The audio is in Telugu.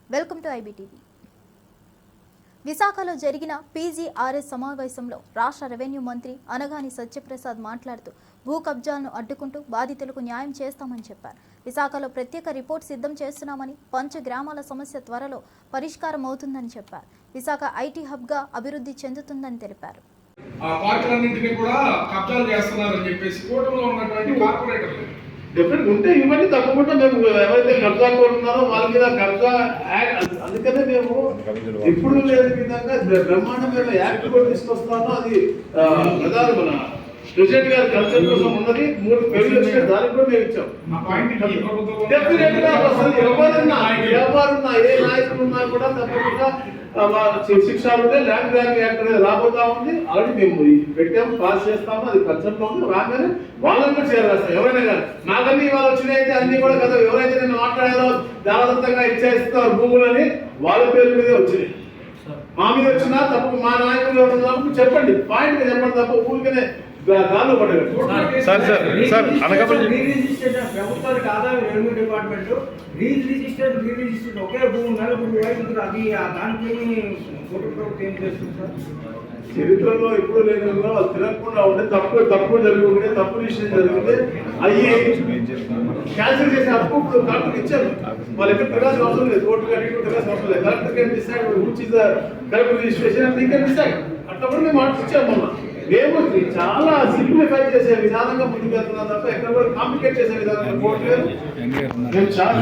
Welcome to IBTV. విశాఖలో జరిగిన పీజీఆర్ఎస్ సమావేశంలో రాష్ట్ర రెవెన్యూ మంత్రి అనగాని సత్యప్రసాద్ మాట్లాడుతూ భూ కబ్జాలను అడ్డుకుంటూ బాధితులకు న్యాయం చేస్తామని చెప్పారు. విశాఖలో ప్రత్యేక రిపోర్ట్ సిద్ధం చేస్తున్నామని, పంచగ్రామాల సమస్య త్వరలో పరిష్కారం అవుతుందని చెప్పారు. విశాఖ ఐటీ హబ్గా అభివృద్ధి చెందుతుందని తెలిపారు. ఆ పార్కులన్నింటినీ కూడా కబ్జాలు చేస్తున్నారని చెప్పేసి కూటమిలో ఉన్నటువంటి కార్పొరేటర్లు డిఫరెంట్ ఉంటే ఇవ్వండి, తప్పకుండా మేము ఎవరైతే కబ్జా కోరుతున్నారో వాళ్ళ మీద కబ్జా అందుకనే మేము ఇప్పుడు లేని విధంగా బ్రహ్మాండమైన యాక్ట్ కూడా తీసుకొస్తామో అది ప్రధాన మన ప్రెసిడెంట్ గారి కల్చర్ కోసం ఉన్నది 3 పేర్లు వచ్చే దానికి కూడా మేము ఇచ్చాం. ఎవరున్నా ఏ నాయకులు ఉన్నా కూడా తప్పకుండా శిక్షలు ల్యాండ్ బ్యాంక్ యాక్ట్ అనేది రాబోతా ఉంది. ఆల్రెడీ మేము పెట్టాము, పాస్ చేస్తాము, అది కన్సెప్ట్ ఉంది. రాగానే వాళ్ళని కూడా చేరవేస్తాం. ఎవరైనా కానీ నాకన్నీ ఇవాళ వచ్చినాయితే అన్ని కూడా కదా ఎవరైతే నేను మాట్లాడారో దానంతంగా ఇచ్చేస్తున్నారు భూములని వాళ్ళ పేరు మీదే వచ్చినాయి. మా మీద వచ్చినా తప్పు మా నాయకులు ఎవరు చెప్పండి, పాయింట్ గా చెప్పండి తప్ప ఊరికనే గాల్లో పడలేదు. ప్రభుత్వానికి ఆదాయం రెవెన్యూ డిపార్ట్మెంట్ రిజిస్టర్ ఒకే భూమి నలుగురు రైతులు అది దానికి ఏం చేస్తుంది సార్? చరిత్రలో ఎప్పుడు లేని వాళ్ళు తిరగకుండా ఉంటే తప్పు జరుగుతుంటే తప్పు విషయం జరిగితే అయ్యి క్యాన్సిల్ చేసే అప్పు కలెక్టర్ ఇచ్చారు. వాళ్ళు ఎక్కడ తిరగాల్సిన అవసరం లేదు, కోర్టు కట్టి తిరగాల్సిన అవసరం లేదు. Collector can decide which is the correct registration and he can decide. అట్లా మేము ఆర్డర్ ఇచ్చాము. మొన్న మేము చాలా సింప్లిఫై చేసే విధానంగా ముందుకు వెళ్తున్నాం తప్ప ఎక్కడ కూడా కాంప్లికేట్ చేసే విధానంగా కోర్టు లేదు. మేము చాలా